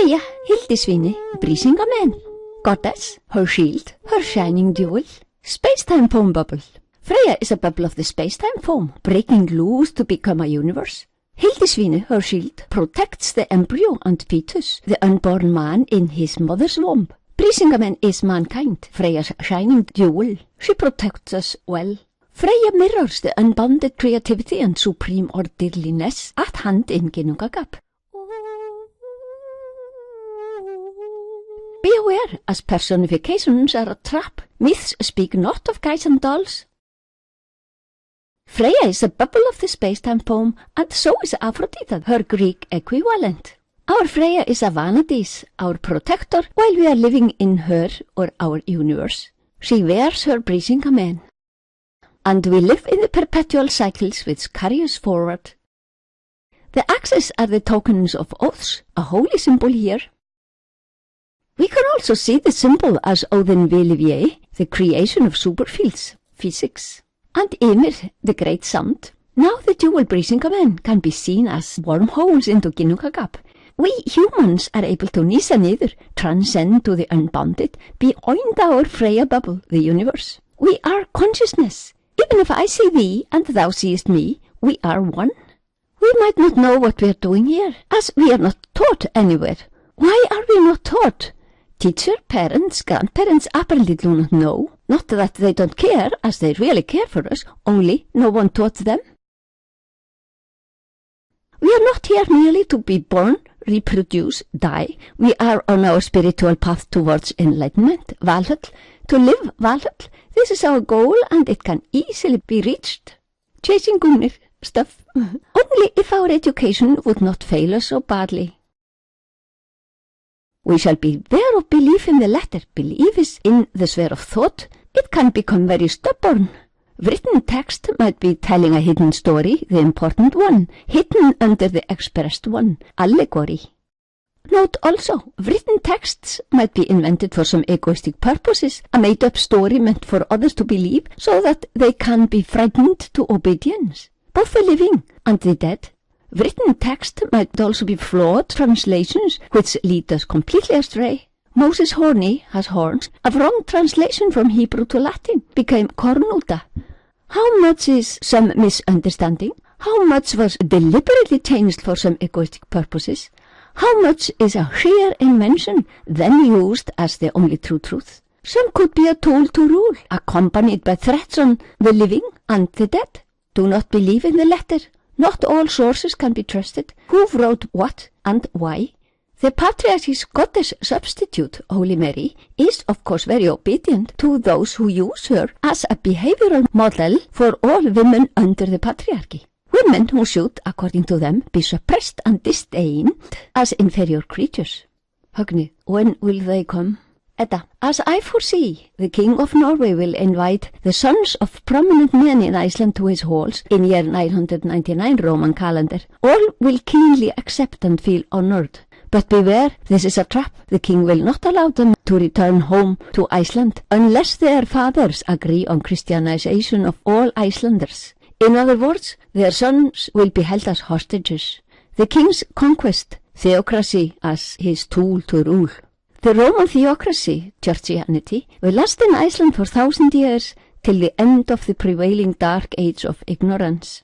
Freyja, Hildisvíni, Brísingamen. Goddess, her shield, her shining jewel. Space-time foam bubble. Freyja is a bubble of the space-time foam, breaking loose to become a universe. Hildisvíni, her shield, protects the embryo and fetus, the unborn man in his mother's womb. Brísingamen is mankind, Freyja's shining jewel. She protects us well. Freyja mirrors the unbounded creativity and supreme orderliness at hand in ginnungagap. Be aware, as personifications are a trap. Myths speak not of guys and dolls. Freyja is a bubble of the space-time foam, and so is Afrodita, her Greek equivalent. Our Freyja is a vanities, our protector, while we are living in her or our universe. She wears her Brísingamen. And we live in the perpetual cycles which carry us forward. The axes are the tokens of oaths, a holy symbol here. We can also see the symbol as Óðinn Vili Véi, the creation of superfields, physics, and Ymir, the great sound. Now the dual Brísingamen can be seen as wormholes into ginnungagap. We humans are able to nísa niður, transcend to the unbounded, beyond our Freyja bubble, the universe. We are consciousness. Even if I see thee and thou seest me, we are one. We might not know what we are doing here, as we are not taught anywhere. Why are we not taught? Teacher, parents, grandparents apparently do not know. Not that they don't care, as they really care for us, only no one taught them. We are not here merely to be born, reproduce, die. We are on our spiritual path towards enlightenment, Valhall. To live Valhall, this is our goal and it can easily be reached. Chasing Gunir stuff. Only if our education would not fail us so badly. We shall beware of belief in the latter. Belief is in the sphere of thought. It can become very stubborn. Written text might be telling a hidden story, the important one, hidden under the expressed one, allegory. Note also, written texts might be invented for some egoistic purposes, a made-up story meant for others to believe, so that they can be frightened to obedience, both the living and the dead. Written text might also be flawed translations which lead us completely astray. Moses Horny has horns. A wrong translation from Hebrew to Latin became cornuta. How much is some misunderstanding? How much was deliberately changed for some egoistic purposes? How much is a sheer invention, then used as the only true truth? Some could be a tool to rule, accompanied by threats on the living and the dead. Do not believe in the latter. Not all sources can be trusted. Who wrote what and why? The patriarchy's goddess substitute, Holy Mary, is of course very obedient to those who use her as a behavioral model for all women under the patriarchy. Women who should, according to them, be suppressed and disdained as inferior creatures. Högni, when will they come? Edda, as I foresee, the King of Norway will invite the sons of prominent men in Iceland to his halls in year 999 Roman calendar. All will keenly accept and feel honored. But beware, this is a trap. The king will not allow them to return home to Iceland unless their fathers agree on Christianization of all Icelanders. In other words, their sons will be held as hostages. The king's conquest, theocracy as his tool to rule. The Roman theocracy, churchianity, will last in Iceland for 1,000 years till the end of the prevailing dark age of ignorance.